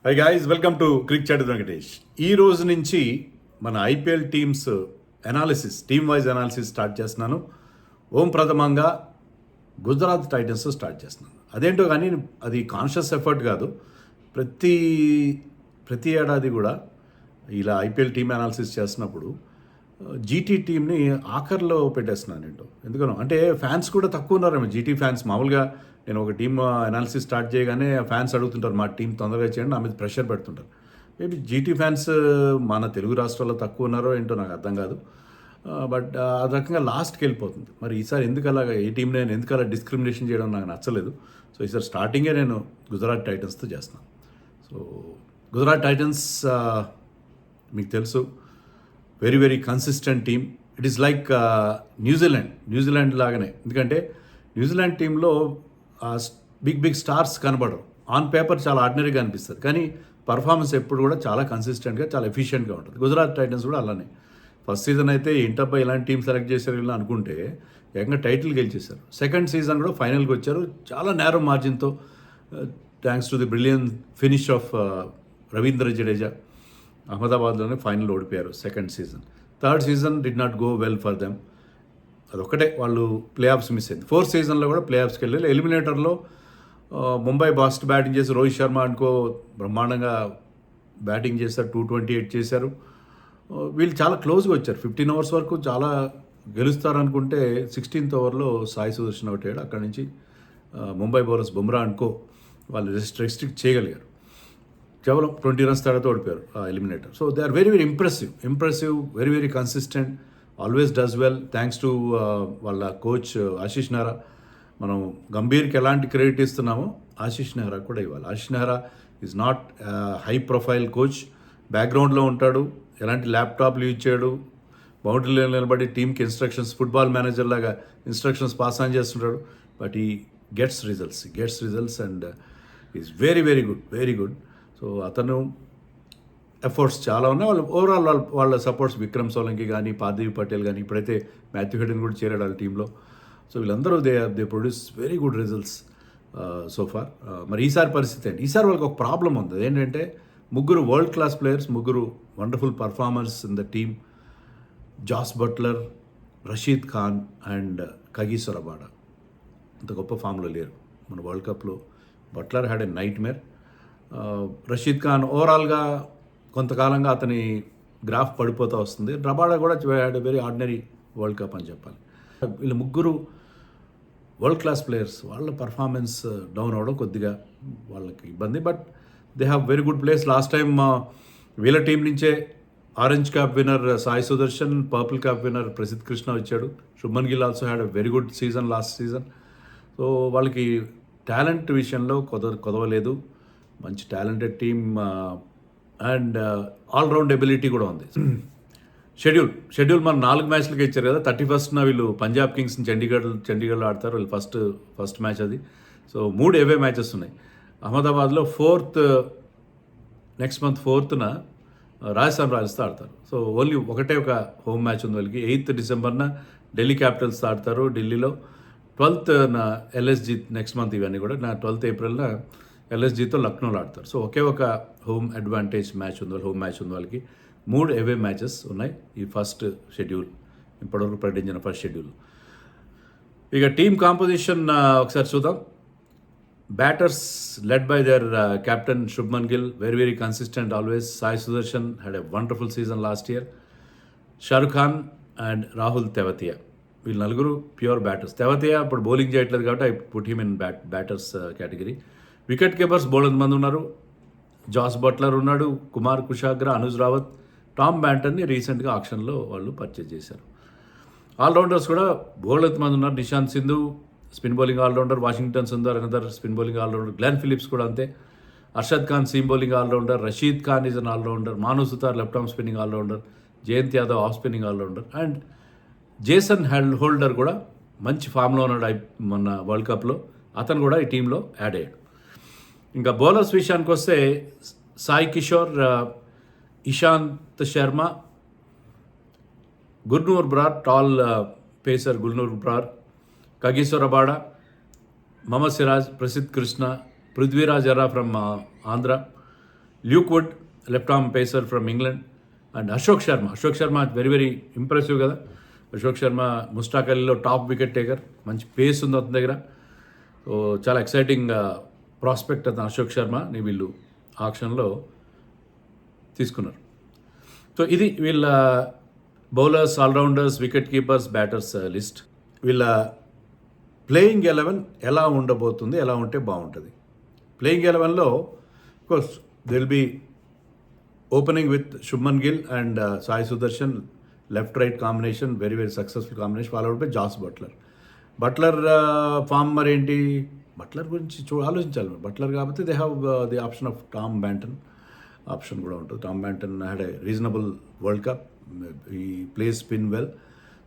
High guys, welcome to Cric Chat Venkatesh. ఈ రోజు నుంచి మన IPL teams analysis, team wise analysis start చేస్తున్నాను. ప్రథమంగా గుజరాత్ టైటన్స్ స్టార్ట్ చేస్తున్నాను. అదేంటో కానీ అది కాన్షియస్ ఎఫర్ట్ కాదు. ప్రతి ఏడాది కూడా ఇలా ఐపీఎల్ టీమ్ అనాలిసిస్ చేస్తున్నప్పుడు జీటీ టీంని ఆఖర్లో పెట్టేస్తున్నాను ఏంటో. ఎందుకనో అంటే ఫ్యాన్స్ కూడా తక్కువ ఉన్నారేమో. జీటీ ఫ్యాన్స్ మామూలుగా నేను ఒక టీమ్ అనాలిసిస్ స్టార్ట్ చేయగానే ఫ్యాన్స్ అడుగుతుంటారు, మా టీం తొందరగా చేయండి, నా మీద ప్రెషర్ పెడుతుంటారు. మేబీ జీటీ ఫ్యాన్స్ మన తెలుగు రాష్ట్రాల్లో తక్కువ ఉన్నారో ఏంటో నాకు అర్థం కాదు. బట్ ఆ రకంగా లాస్ట్కి వెళ్ళిపోతుంది. మరి ఈసారి ఎందుకు అలాగా ఏ టీం నేను ఎందుకు అలా డిస్క్రిమినేషన్ చేయడం నాకు నచ్చలేదు. సో ఈసారి స్టార్టింగే నేను గుజరాత్ టైటన్స్తో చేస్తున్నాను. సో గుజరాత్ టైటన్స్ మీకు తెలుసు, very very consistent team. It is like New Zealand లాగానే. ఎందుకంటే న్యూజిలాండ్ టీంలో బిగ్ స్టార్స్ కనబడరు. ఆన్ పేపర్ చాలా ఆర్డినరీగా అనిపిస్తుంది, కానీ పర్ఫార్మెన్స్ ఎప్పుడు కూడా చాలా కన్సిస్టెంట్గా, చాలా ఎఫిషియెంట్గా ఉంటుంది. గుజరాత్ టైటన్స్ కూడా అలానే. ఫస్ట్ సీజన్ అయితే ఏంటబ్బా ఇలాంటి టీం సెలెక్ట్ చేశారు ఇలా అనుకుంటే ఏకంగా టైటిల్ గెలిచేశారు. సెకండ్ సీజన్ కూడా ఫైనల్కి వచ్చారు చాలా నేరో మార్జిన్తో, thanks to the brilliant finish of Ravindra Jadeja. అహ్మదాబాద్లోనే ఫైనల్ ఓడిపోయారు second season. Third season did not go well for them. అదొక్కటే వాళ్ళు ప్లే ఆఫ్స్ మిస్ అయింది. ఫోర్త్ సీజన్లో కూడా ప్లే ఆఫ్స్కి వెళ్ళి ఎలిమినేటర్లో ముంబై బాస్ట్ బ్యాటింగ్ చేసి రోహిత్ శర్మ అనుకో బ్రహ్మాండంగా బ్యాటింగ్ చేశారు, 228 చేశారు. వీళ్ళు చాలా క్లోజ్గా వచ్చారు. 15 ఓవర్స్ వరకు చాలా గెలుస్తారనుకుంటే 16th ఓవర్లో సాయి సుదర్శన్ అవుట్ అయ్యాడు. అక్కడి నుంచి ముంబై బౌలర్స్ బుమ్రా అనుకో వాళ్ళు రెస్ట్రిక్ట్ చేయగలిగారు. కేవలం 20 runs తేడాతో ఓడిపోయారు eliminator. So they are very very impressive, very very consistent, always does well. Thanks to వాళ్ళ కోచ్ ఆశీష్ నెహ్రా. మనం గంభీర్కి ఎలాంటి క్రెడిట్ ఇస్తున్నామో ఆశీష్ నెహ్రా కూడా ఇవ్వాలి. Ashish Nehra is not high profile coach. బ్యాక్గ్రౌండ్లో ఉంటాడు, ఎలాంటి ల్యాప్టాప్లు యూజ్ చేయడు, బౌండరీలో నిలబడి టీంకి ఇన్స్ట్రక్షన్స్, ఫుట్బాల్ మేనేజర్ లాగా ఇన్స్ట్రక్షన్స్ పాస్ ఆన్ చేస్తుంటాడు. But he gets results and is very very good. So అతను ఎఫర్ట్స్ చాలా ఉన్నాయి. వాళ్ళు ఓవరాల్ వాళ్ళ సపోర్ట్స్ విక్రమ్ సోలంకి కానీ, పార్థివ్ పటేల్ కానీ, ఇప్పుడైతే మాథ్యూ హెడెన్ కూడా చేరాడు వాళ్ళ టీంలో. సో వీళ్ళందరూ they produce very good results so far. మరి ఈసారి పరిస్థితి ఏంటి? ఈసారి వాళ్ళకి ఒక ప్రాబ్లం ఉంది. ఏంటంటే ముగ్గురు వరల్డ్ క్లాస్ ప్లేయర్స్, ముగ్గురు wonderful performers in the team. Jos Buttler, Rashid Khan and Kagiso Rabada అంత గొప్ప ఫామ్లో లేరు మన వరల్డ్ కప్లో. Buttler had a nightmare. Rashid Khan ఓవరాల్గా కొంతకాలంగా అతని గ్రాఫ్ పడిపోతూ వస్తుంది. రబాడా కూడా had a very ordinary world cup అని చెప్పాలి. వీళ్ళు ముగ్గురు వరల్డ్ క్లాస్ ప్లేయర్స్. వాళ్ళ పర్ఫార్మెన్స్ డౌన్ అవ్వడం కొద్దిగా వాళ్ళకి ఇబ్బంది. But they have very good players. Last time వీళ్ళ టీం నుంచే orange cap winner Sai Sudharsan, purple cap winner Prasidh Krishna వచ్చాడు. Shubman Gill also had a very good season last season. So వాళ్ళకి టాలెంట్ విషయంలో కొదవలేదు. మంచి talented team and all round ability కూడా ఉంది. షెడ్యూల్ మన 4 మ్యాచ్లకి ఇచ్చారు కదా. 31st వీళ్ళు పంజాబ్ కింగ్స్ని చండీగఢ్లో ఆడతారు. వీళ్ళు ఫస్ట్ మ్యాచ్ అది. సో 3 అవే మ్యాచెస్ ఉన్నాయి. అహ్మదాబాద్లో నెక్స్ట్ మంత్ 4th రాజస్థాన్ రాయల్స్తో ఆడతారు. సో ఓన్లీ ఒక హోమ్ మ్యాచ్ ఉంది వాళ్ళకి. 8th December ఢిల్లీ క్యాపిటల్స్తో ఆడతారు ఢిల్లీలో. 12th LSG next month. ఇవన్నీ కూడా 12th April ఎల్ఎస్జీతో లక్నోలో ఆడతారు. సో ఒక హోమ్ మ్యాచ్ ఉంది వాళ్ళకి. 3 అవే మ్యాచెస్ ఉన్నాయి ఈ ఫస్ట్ షెడ్యూల్, ఇప్పటివరకు ప్రకటించిన ఫస్ట్ షెడ్యూల్. ఇక టీమ్ కాంపోజిషన్ ఒకసారి చూద్దాం. Batters led by their captain Shubman Gill, very very consistent always. Sai Sudharsan had a wonderful season last year. Shahrukh Khan and Rahul Tewatia, వీళ్ళు నలుగురు ప్యూర్ బ్యాటర్స్. తెవతియా ఇప్పుడు బౌలింగ్ చేయట్లేదు కాబట్టి I put him in batters category. Wicket keepers బోల్డ్ మంది ఉన్నారు. జాస్ బట్లర్ ఉన్నాడు, కుమార్ కుషాగ్రా, అనుజ్ రావత్, టామ్ బ్యాంటన్ని రీసెంట్గా ఆక్షన్లో వాళ్ళు పర్చేజ్ చేశారు. ఆల్రౌండర్స్ కూడా బోల్డ్ మంది ఉన్నారు. Nishant Sindhu spin bowling all rounder, Washington Sundar another spin bowling all rounder, Glenn Phillips కూడా అంతే, Arshad Khan seam bowling all rounder, Rashid Khan is an all rounder, Manav Suthar left arm spinning all rounder, Jayant Yadav off spinning all rounder and Jason Holder కూడా మంచి ఫామ్లో ఉన్నాడు మొన్న వరల్డ్ కప్లో. అతను కూడా ఈ టీంలో యాడ్ అయ్యాడు. ఇంకా బౌలర్స్ విషయానికి వస్తే Sai Kishore, Ishant Sharma, Gurnoor Brar, tall pacer Gurnoor Brar, Kagiso Rabada, Mohammed Siraj, Prasidh Krishna, Prithviraj Yarra from Andhra, Luke Wood left arm pacer from England, and Ashok Sharma very very impressive కదా. అశోక్ శర్మ ముస్టాక్ అలీలో టాప్ వికెట్ టేకర్, మంచి పేస్ ఉంది అతని దగ్గర. సో చాలా ఎక్సైటింగ్ ప్రాస్పెక్ట్ అతను అశోక్ శర్మని వీళ్ళు ఆక్షన్లో తీసుకున్నారు. సో ఇది వీళ్ళ bowlers, all rounders, wicket keepers, batters list. వీళ్ళ ప్లేయింగ్ 11 ఎలా ఉండబోతుంది, ఎలా ఉంటే బాగుంటుంది. ప్లేయింగ్ 11లో course will be opening with Shubman Gill and Sai Sudharsan, left right combination, very very successful combination, followed by Jos Buttler form మరి ఏంటి, బట్లర్ గురించి ఆలోచించాలి. బట్లర్ కాబట్టి they have the option of Tom Banton option కూడా ఉంటుంది. Tom Banton had a reasonable world cup, ఈ plays spin well.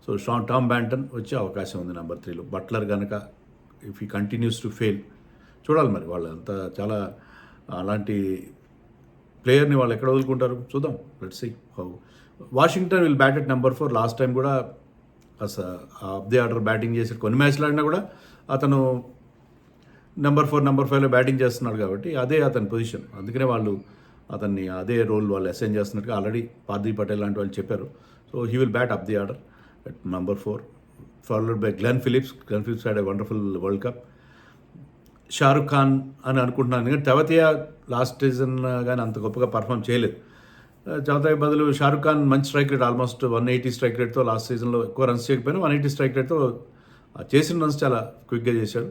So Tom Banton వచ్చే అవకాశం ఉంది నెంబర్ 3లో. బట్లర్ కనుక ఇఫ్ ఈ కంటిన్యూస్ టు ఫెయిల్, చూడాలి మరి వాళ్ళు అంతా చాలా అలాంటి ప్లేయర్ని వాళ్ళు ఎక్కడ వదులుకుంటారు చూద్దాం. Let's see how. Washington will bat at number 4. Last time కూడా ఆఫ్ ది ఆర్డర్ బ్యాటింగ్ చేసి కొన్ని మ్యాచ్లు ఆడినా కూడా అతను నెంబర్ 4, నెంబర్ 5లో బ్యాటింగ్ చేస్తున్నాడు కాబట్టి అదే అతని పొజిషన్. అందుకనే వాళ్ళు అతన్ని అదే రోల్ వాళ్ళు అసైన్ చేస్తున్నట్టుగా ఆల్రెడీ పార్థివ్ పటేల్ లాంటి వాళ్ళు చెప్పారు. So he will bat up the order at number 4, followed by Glenn Phillips had a wonderful world cup. Shahrukh Khan అని అనుకుంటున్నాను, ఎందుకంటే తెవతియా లాస్ట్ సీజన్ కానీ అంత గొప్పగా పర్ఫామ్ చేయలేదు. చౌతాయి బదులు షారుఖ్ ఖాన్ మంచి స్ట్రైక్ రేట్, ఆల్మోస్ట్ 180 స్ట్రైక్ రేట్తో లాస్ట్ సీజన్లో ఎక్కువ రన్స్ చేయకపోయినా 180 స్ట్రైక్ రేట్తో చేసిన రన్స్ చాలా క్విక్గా చేశాడు.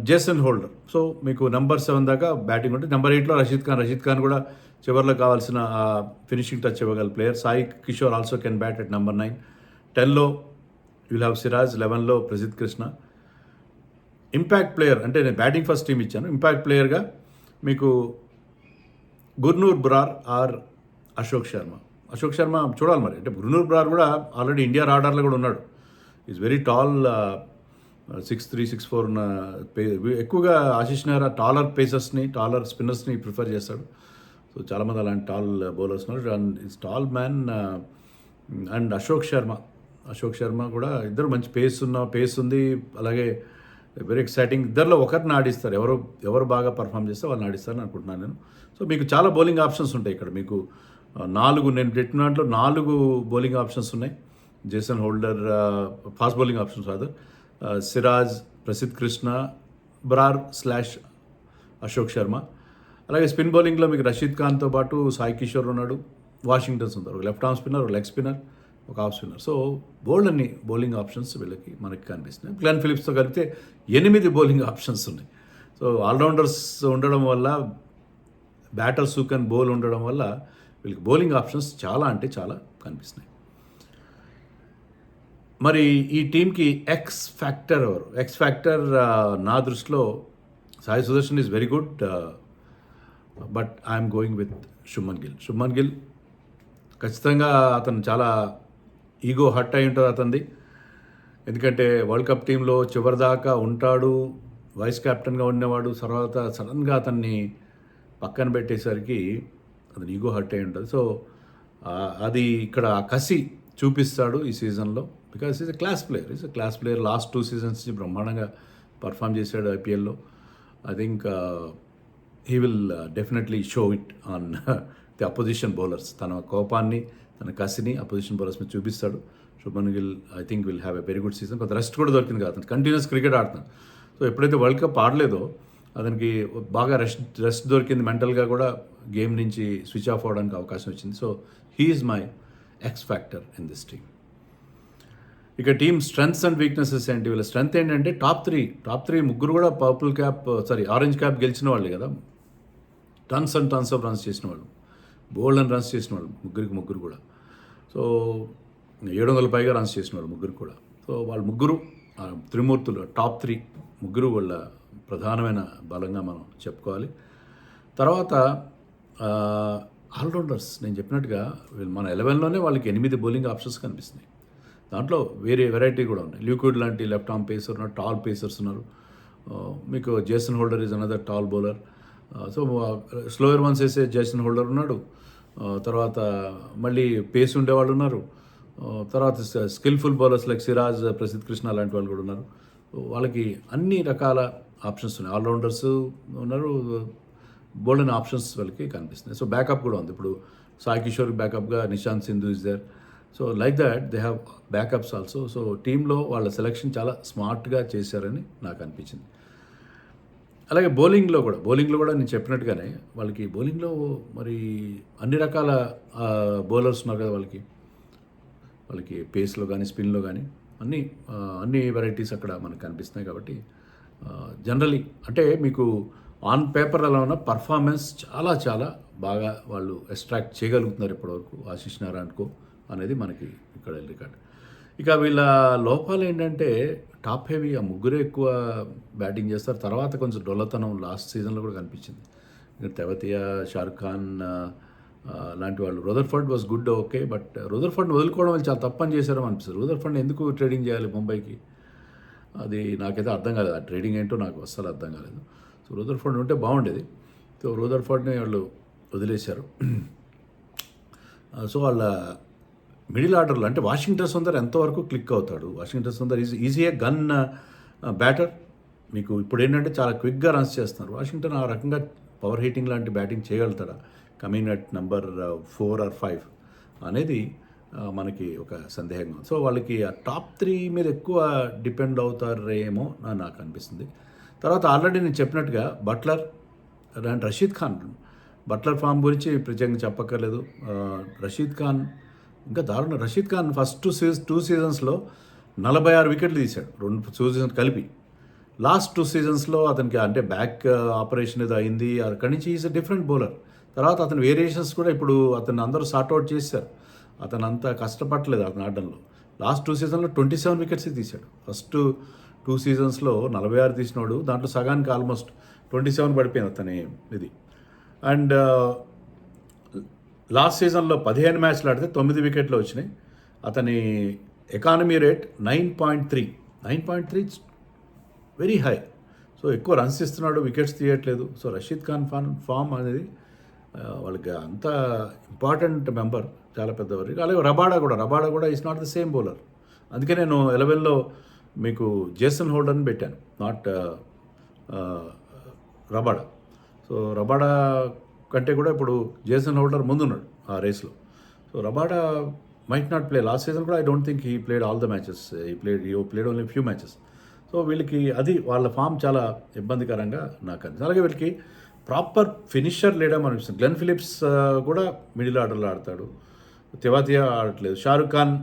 జేసన్ హోల్డర్, సో మీకు నెంబర్ 7 దాకా బ్యాటింగ్ ఉంటుంది. నెంబర్ 8లో రషీద్ ఖాన్ కూడా చివరిలో కావాల్సిన ఫినిషింగ్ టచ్ ఇవ్వగల player. Sai Kishore also can bat at number 9. 10లో విల్ హ్యావ్ సిరాజ్, 11లో ప్రసిద్ధ్ కృష్ణ. ఇంపాక్ట్ ప్లేయర్ అంటే నేను బ్యాటింగ్ ఫస్ట్ టీమ్ ఇచ్చాను. ఇంపాక్ట్ ప్లేయర్గా మీకు గుర్నూర్ బురార్ ఆర్ అశోక్ శర్మ చూడాలి మరి. అంటే గుర్నూర్ బురార్ కూడా ఆల్రెడీ ఇండియా రాడార్లో కూడా ఉన్నాడు. ఈజ్ వెరీ టాల్, 6'3", 6'4" ఉన్న ఎక్కువగా ఆశీష్ నెహ్రా టాలర్ పేసర్స్ని, టాలర్ స్పిన్నర్స్ని ప్రిఫర్ చేస్తాడు. సో చాలామంది అలాంటి టాల్ బౌలర్స్ ఉన్నారు. And is tall man. And Ashok Sharma కూడా ఇద్దరు మంచి పేస్ ఉంది. అలాగే వెరీ ఎక్సైటింగ్. ఇద్దరిలో ఒకరిని ఆడిస్తారు, ఎవరు బాగా పర్ఫామ్ చేస్తే వాళ్ళని ఆడిస్తారని అనుకుంటున్నాను నేను. సో మీకు చాలా బౌలింగ్ ఆప్షన్స్ ఉంటాయి ఇక్కడ. మీకు 4 నేను పెట్టిన దాంట్లో 4 బౌలింగ్ ఆప్షన్స్ ఉన్నాయి. Jason holder fast bowling options రాదు. సిరాజ్, ప్రసిద్ధ్ కృష్ణ, బ్రార్ / అశోక్ శర్మ. అలాగే స్పిన్ బౌలింగ్లో మీకు రషీద్ ఖాన్తో పాటు సాయి కిషోర్ ఉన్నాడు. వాషింగ్టన్స్ ఉంటారు, ఒక లెఫ్ట్ ఆర్మ్ స్పిన్నర్, ఒక లెగ్ స్పిన్నర్, ఒక ఆఫ్ స్పిన్నర్. సో బోల్డ్ అన్ని బౌలింగ్ ఆప్షన్స్ వీళ్ళకి మనకి కనిపిస్తున్నాయి. గ్లెన్ ఫిలిప్స్తో కలిపితే 8 బౌలింగ్ ఆప్షన్స్ ఉన్నాయి. సో ఆల్రౌండర్స్ ఉండడం వల్ల, బ్యాటర్స్ హూ కెన్ బౌల్ ఉండడం వల్ల వీళ్ళకి బౌలింగ్ ఆప్షన్స్ చాలా అంటే చాలా కనిపిస్తున్నాయి. మరి ఈ టీంకి ఎక్స్ ఫ్యాక్టర్ ఎవరు? ఎక్స్ ఫ్యాక్టర్ నా దృష్టిలో Sai Sudarshan is very good, but I'm going with Shubman Gill ఖచ్చితంగా అతను చాలా ఈగో హర్ట్ అయి ఉంటుంది అతనిది. ఎందుకంటే వరల్డ్ కప్ టీంలో చివరిదాకా ఉంటాడు, వైస్ కెప్టెన్గా ఉండేవాడు. తర్వాత సడన్గా అతన్ని పక్కన పెట్టేసరికి అతను ఈగో హర్ట్ అయి ఉంటుంది. సో అది ఇక్కడ కసి చూపిస్తాడు ఈ సీజన్లో. Because is a class player. Last 2 seasons నుంచి బ్రహ్మాండంగా పర్ఫామ్ చేశాడు ఐపీఎల్లో. I think he will definitely show it on the opposition bowlers. తన కోపాన్ని, తన కసిని అపోజిషన్ బౌలర్స్ మీద చూపిస్తాడు. Shubman Gill I think will have a very good season. కొంత రెస్ట్ కూడా దొరికింది కదా, అతను కంటిన్యూస్ క్రికెట్ ఆడుతున్నాడు. సో ఎప్పుడైతే వరల్డ్ కప్ ఆడలేదో అతనికి బాగా రెస్ట్ దొరికింది. మెంటల్గా కూడా గేమ్ నుంచి స్విచ్ ఆఫ్ అవ్వడానికి అవకాశం వచ్చింది. So he is my ex factor in this team. ఇక టీమ్ స్ట్రెంగ్త్స్ అండ్ వీక్నెసెస్ ఏంటి? వీళ్ళ స్ట్రెంగ్త్ ఏంటంటే టాప్ త్రీ ముగ్గురు కూడా ఆరెంజ్ క్యాప్ గెలిచిన వాళ్ళే కదా. Tons and tons of runs చేసిన వాళ్ళు, బోల్డ్ అండ్ రన్స్ చేసిన వాళ్ళు ముగ్గురు కూడా. సో 700 పైగా రన్స్ చేసిన వాళ్ళు ముగ్గురు కూడా. సో వాళ్ళు ముగ్గురు త్రిమూర్తులు, టాప్ 3 ముగ్గురు వాళ్ళ ప్రధానమైన బలంగా మనం చెప్పుకోవాలి. తర్వాత ఆల్రౌండర్స్ నేను చెప్పినట్టుగా మన 11లోనే వాళ్ళకి 8 బౌలింగ్ ఆప్షన్స్ కనిపిస్తున్నాయి. దాంట్లో వేరే వెరైటీ కూడా ఉన్నాయి. ల్యూక్వుడ్ లాంటి లెఫ్ట్ ఆర్మ్ పేసర్ ఉన్నారు, టాల్ పేసర్స్ ఉన్నారు. మీకు Jason holder is another tall bowler. So slower once వేసే జేసన్ హోల్డర్ ఉన్నాడు. తర్వాత మళ్ళీ పేస్ ఉండేవాళ్ళు ఉన్నారు. తర్వాత skilful bowlers like Siraj, Prasidh Krishna లాంటి వాళ్ళు కూడా ఉన్నారు. వాళ్ళకి అన్ని రకాల ఆప్షన్స్ ఉన్నాయి. ఆల్రౌండర్స్ ఉన్నారు, బోల్డెన్ ఆప్షన్స్ వాళ్ళకి కనిపిస్తున్నాయి. సో బ్యాకప్ కూడా ఉంది. ఇప్పుడు సాయి కిషోర్ బ్యాకప్గా Nishant Sindhu is there. So like that they have backups also. So టీంలో వాళ్ళ సెలెక్షన్ చాలా స్మార్ట్గా చేశారని నాకు అనిపించింది. అలాగే బౌలింగ్లో కూడా నేను చెప్పినట్టుగానే వాళ్ళకి బౌలింగ్లో మరి అన్ని రకాల బౌలర్స్ ఉన్నారు కదా వాళ్ళకి పేస్లో కానీ స్పిన్లో కానీ అన్ని వెరైటీస్ అక్కడ మనకు కనిపిస్తున్నాయి. కాబట్టి జనరలీ అంటే మీకు ఆన్ పేపర్ అలా ఉన్న పర్ఫార్మెన్స్ చాలా చాలా బాగా వాళ్ళు ఎక్స్ట్రాక్ట్ చేయగలుగుతున్నారు ఇప్పటివరకు ఆశీష్ నారాయణకో అనేది మనకి ఇక్కడ రికార్డ్. ఇక వీళ్ళ లోపాలు ఏంటంటే టాప్ హెవీ, ఆ ముగ్గురే ఎక్కువ బ్యాటింగ్ చేస్తారు. తర్వాత కొంచెం డొల్లతనం లాస్ట్ సీజన్లో కూడా కనిపించింది. తెవతియా, షారుఖ్ ఖాన్ లాంటి వాళ్ళు. రదర్ఫర్డ్ వాజ్ గుడ్, ఓకే, బట్ రదర్ఫర్డ్ని వదులుకోవడం వాళ్ళు చాలా తప్పని చేశారని అనిపిస్తుంది. రదర్ఫర్డ్ని ఎందుకు ట్రేడింగ్ చేయాలి ముంబైకి, అది నాకైతే అర్థం కాలేదు. ఆ ట్రేడింగ్ ఏంటో నాకు అస్సలు అర్థం కాలేదు. సో రదర్ఫర్డ్ ఉంటే బాగుండేది. సో రదర్ఫర్డ్ని వాళ్ళు వదిలేశారు. సో వాళ్ళ మిడిల్ ఆర్డర్లో అంటే వాషింగ్టన్ సుందర్ ఎంతవరకు క్లిక్ అవుతాడు. వాషింగ్టన్ సుందర్ ఈజీ ఏ గన్ బ్యాటర్. మీకు ఇప్పుడు ఏంటంటే చాలా క్విక్గా రన్స్ చేస్తున్నారు. వాషింగ్టన్ ఆ రకంగా పవర్ హీటింగ్ లాంటి బ్యాటింగ్ చేయగలుగుతాడా కమింగ్ అట్ నెంబర్ 4 or 5 అనేది మనకి ఒక సందేహంగా ఉంది. సో వాళ్ళకి ఆ టాప్ 3 మీద ఎక్కువ డిపెండ్ అవుతారేమో నాకు అనిపిస్తుంది. తర్వాత ఆల్రెడీ నేను చెప్పినట్టుగా Buttler and Rashid Khan. Buttler form గురించి ప్రత్యేకంగా చెప్పక్కర్లేదు. రషీద్ ఖాన్ ఇంకా దారుణం. రషీద్ ఖాన్ ఫస్ట్ 2 సీజన్స్లో 46 వికెట్లు తీశాడు, 2 సీజన్స్ కలిపి. లాస్ట్ 2 సీజన్స్లో అతనికి అంటే బ్యాక్ ఆపరేషన్ ఏదో అయింది. అక్కడి నుంచి ఈజ్ అ డిఫరెంట్ బౌలర్. తర్వాత అతని వేరియేషన్స్ కూడా ఇప్పుడు అతను అందరూ సార్ట్అవుట్ చేశారు. అతను అంత కష్టపడలేదు అతను ఆడడంలో. లాస్ట్ 2 సీజన్లో 27 వికెట్స్ తీశాడు. ఫస్ట్ 2 సీజన్స్లో 46 తీసినాడు, దాంట్లో సగానికి ఆల్మోస్ట్ 27 పడిపోయింది అతని ఇది. అండ్ లాస్ట్ సీజన్లో 15 మ్యాచ్లు ఆడితే 9 వికెట్లు వచ్చినాయి. అతని economy rate 9.3. 9.3 very high. So ఎక్కువ రన్స్ ఇస్తున్నాడు, వికెట్స్ తీయట్లేదు. సో రషీద్ ఖాన్ ఫామ్ అనేది వాళ్ళకి అంత ఇంపార్టెంట్ మెంబర్, చాలా పెద్దవారు. అలాగే రబాడా కూడా is not the same bowler. అందుకే నేను 11లో మీకు జేసన్ హోల్డర్ని పెట్టాను, నాట్ రబాడా. సో రబాడా కంటే కూడా ఇప్పుడు జేసన్ హోల్డర్ ముందున్నాడు ఆ రేస్లో. So Rabada might not play. Last season కూడా I don't think he played all the matches. He played only few matches. So వీళ్ళకి అది వాళ్ళ ఫామ్ చాలా ఇబ్బందికరంగా నాకు అనిపిస్తుంది. అలాగే వీళ్ళకి ప్రాపర్ ఫినిషర్ లేడని అనిపిస్తుంది. గ్లెన్ ఫిలిప్స్ కూడా మిడిల్ ఆర్డర్లో ఆడతాడు, తెవాతియా ఆడట్లేదు. షారుఖ్ ఖాన్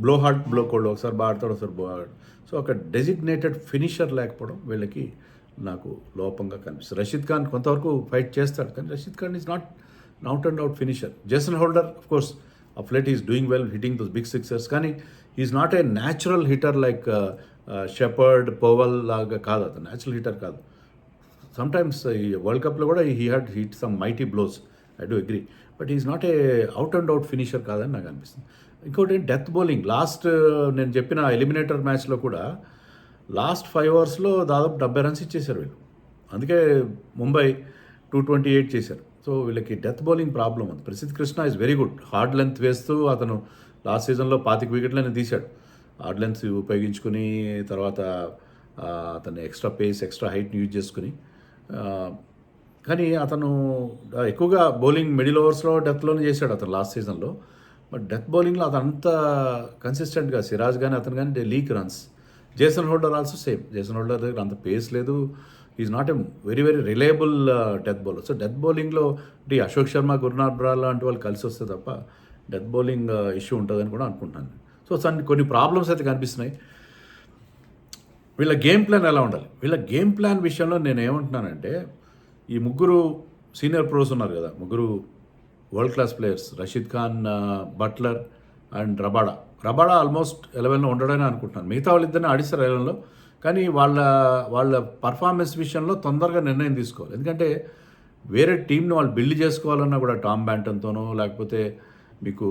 బ్లో కోల్డ్ ఒకసారి బాగా ఆడతాడు, ఒకసారి బాగా ఆడతాడు. సో ఒక డెసిగ్నేటెడ్ ఫినిషర్ లేకపోవడం వీళ్ళకి నాకు లోపంగా కనిపిస్తుంది. రషీద్ ఖాన్ కొంతవరకు ఫైట్ చేస్తాడు, కానీ Rashid Khan is not and out finisher. Jason Holder of course of late is doing well, hitting those big sixers, కానీ is not a natural hitter like Shepherd, Powell లాగా కాదు. అతను న్యాచురల్ హిటర్ కాదు. సమ్టైమ్స్ ఈ వరల్డ్ కప్లో కూడా he had hit some mighty blows, I do agree, but is not a out and out finisher కాదని నాకు అనిపిస్తుంది. ఇంకోటి డెత్ బౌలింగ్. లాస్ట్ నేను చెప్పిన ఎలిమినేటర్ మ్యాచ్లో కూడా లాస్ట్ 5 ఓవర్స్లో దాదాపు 70 రన్స్ ఇచ్చేశారు వీళ్ళు. అందుకే ముంబై 228 చేశారు. సో వీళ్ళకి డెత్ బౌలింగ్ ప్రాబ్లం ఉంది. Prasidh Krishna is very good. Hard length వేస్తూ అతను లాస్ట్ సీజన్లో 25 వికెట్లని తీశాడు. హార్డ్ లెంత్ ఉపయోగించుకుని, తర్వాత అతను ఎక్స్ట్రా పేస్, ఎక్స్ట్రా హైట్ని యూజ్ చేసుకుని. కానీ అతను ఎక్కువగా బౌలింగ్ మిడిల్ ఓవర్స్లో డెత్లోనే చేశాడు అతను లాస్ట్ సీజన్లో. బట్ డెత్ బౌలింగ్లో అతను అంత కన్సిస్టెంట్గా సిరాజ్ కానీ అతను కానీ they leak runs. Jason holder also same. Jason holder దగ్గర అంత పేస్ లేదు. Is not a very reliable death bowler. So death బౌలింగ్లో అశోక్ శర్మ, గుర్నాథ్ బ్రాల్ లాంటి వాళ్ళు కలిసి వస్తే తప్ప డెత్ బౌలింగ్ ఇష్యూ ఉంటుందని కూడా అనుకుంటున్నాను. సో కొన్ని ప్రాబ్లమ్స్ అయితే కనిపిస్తున్నాయి. వీళ్ళ గేమ్ ప్లాన్ ఎలా ఉండాలి? వీళ్ళ గేమ్ ప్లాన్ విషయంలో నేను ఏమంటున్నానంటే, ఈ ముగ్గురు సీనియర్ ప్రోస్ ఉన్నారు కదా, ముగ్గురు world class players, Rashid Khan, Buttler and Rabada almost 11లో ఉండడని అనుకుంటున్నాను. మిగతా వాళ్ళిద్దరిని ఆడిస్తారు 11లో, కానీ వాళ్ళ పర్ఫార్మెన్స్ విషయంలో తొందరగా నిర్ణయం తీసుకోవాలి. ఎందుకంటే వేరే టీంని వాళ్ళు బిల్డ్ చేసుకోవాలన్నా కూడా టామ్ బ్యాంటన్తోనో, లేకపోతే మీకు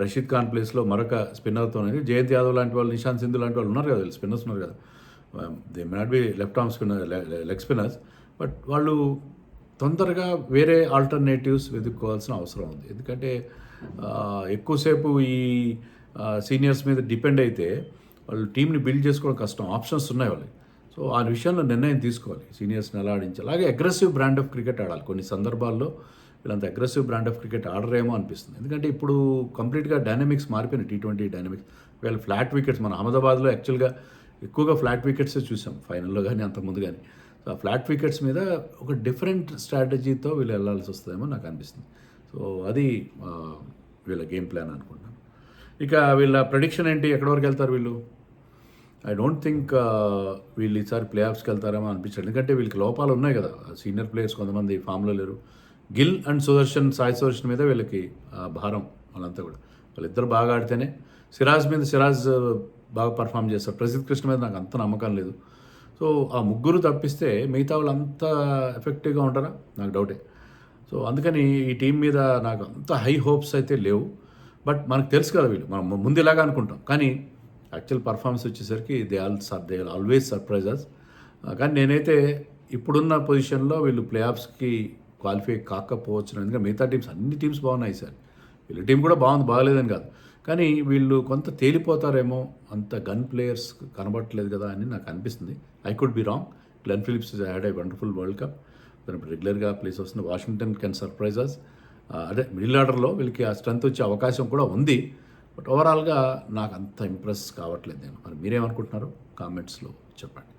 రషీద్ ఖాన్ ప్లేస్లో మరొక స్పిన్నర్తోనే, జయంత్ యాదవ్ లాంటి వాళ్ళు, నిశాంత్ సింధు లాంటి వాళ్ళు ఉన్నారు కదా, స్పిన్నర్స్ ఉన్నారు కదా. They may not be left arm spinner, leg spinners, but వాళ్ళు తొందరగా వేరే ఆల్టర్నేటివ్స్ వెతుక్కోవాల్సిన అవసరం ఉంది. ఎందుకంటే ఎక్కువసేపు ఈ సీనియర్స్ మీద డిపెండ్ అయితే వాళ్ళు టీంని బిల్డ్ చేసుకోవడం కష్టం. ఆప్షన్స్ ఉన్నాయి వాళ్ళకి. సో సో ఆ విషయంలో నిర్ణయం తీసుకోవాలి, సీనియర్స్ని ఎలా ఆడించాలి. అలాగే అగ్రెసివ్ బ్రాండ్ ఆఫ్ క్రికెట్ ఆడాలి. కొన్ని సందర్భాల్లో వీళ్ళంత అగ్రెసివ్ బ్రాండ్ ఆఫ్ క్రికెట్ ఆడరేమో అనిపిస్తుంది. ఎందుకంటే ఇప్పుడు కంప్లీట్గా డైనమిక్స్ మారిపోయినాయి, T20 డైనమిక్స్. వీళ్ళు ఫ్లాట్ వికెట్స్, మన అహ్మదాబాద్లో యాక్చువల్గా ఎక్కువగా ఫ్లాట్ వికెట్సే చూసాం ఫైనల్లో కానీ అంతకుముందు కానీ. సో ఆ ఫ్లాట్ వికెట్స్ మీద ఒక డిఫరెంట్ స్ట్రాటజీతో వీళ్ళు వెళ్ళాల్సి వస్తుందేమో నాకు అనిపిస్తుంది. సో అది వీళ్ళ గేమ్ ప్లాన్ అనుకుంటున్నాను. ఇక వీళ్ళ ప్రెడిక్షన్ ఏంటి, ఎక్కడి వరకు వెళ్తారు వీళ్ళు? ఐ డోంట్ థింక్ వీళ్ళు ఈసారి ప్లే ఆఫ్స్కి వెళ్తారేమో అనిపించాడు. ఎందుకంటే వీళ్ళకి లోపాలు ఉన్నాయి కదా, సీనియర్ ప్లేయర్స్ కొంతమంది ఫామ్లో లేరు. గిల్ అండ్ సాయి సుదర్శన్ మీద వీళ్ళకి భారం వాళ్ళంతా కూడా. వాళ్ళిద్దరు బాగా ఆడితేనే. సిరాజ్ మీద బాగా పర్ఫామ్ చేస్తారు. ప్రసిద్ధ్ కృష్ణ మీద నాకు అంత నమ్మకం లేదు. సో ఆ ముగ్గురు తప్పిస్తే మిగతా వాళ్ళు అంత ఎఫెక్టివ్గా ఉంటారా నాకు డౌటే. సో అందుకని ఈ టీం మీద నాకు అంత హై హోప్స్ అయితే లేవు. బట్ మనకు తెలుసు కదా వీళ్ళు, మనం ముందు ఇలాగా అనుకుంటాం, కానీ యాక్చువల్ పర్ఫార్మెన్స్ వచ్చేసరికి దే ఆల్వేస్ సర్ప్రైజెస్. కానీ నేనైతే ఇప్పుడున్న పొజిషన్లో వీళ్ళు ప్లే ఆఫ్స్కి క్వాలిఫై కాకపోవచ్చు. ఎందుకంటే మిగతా టీమ్స్, అన్ని టీమ్స్ బాగున్నాయి సార్. వీళ్ళ టీం కూడా బాగలేదని కాదు, కానీ వీళ్ళు కొంత తేలిపోతారేమో, అంత గన్ ప్లేయర్స్ కనబడట్లేదు కదా అని నాకు అనిపిస్తుంది. I could be wrong. Glenn Phillips had a wonderful world cup. తను రెగ్యులర్గా ప్లేస్ వస్తుంది. Washington can surprises. అదే మిడిల్ ఆర్డర్లో వీళ్ళకి ఆ స్ట్రెంత్ వచ్చే అవకాశం కూడా ఉంది. బట్ ఓవరాల్గా నాకు అంత ఇంప్రెస్ కావట్లేదు నేను. మరి మీరేమనుకుంటున్నారు కామెంట్స్లో చెప్పండి.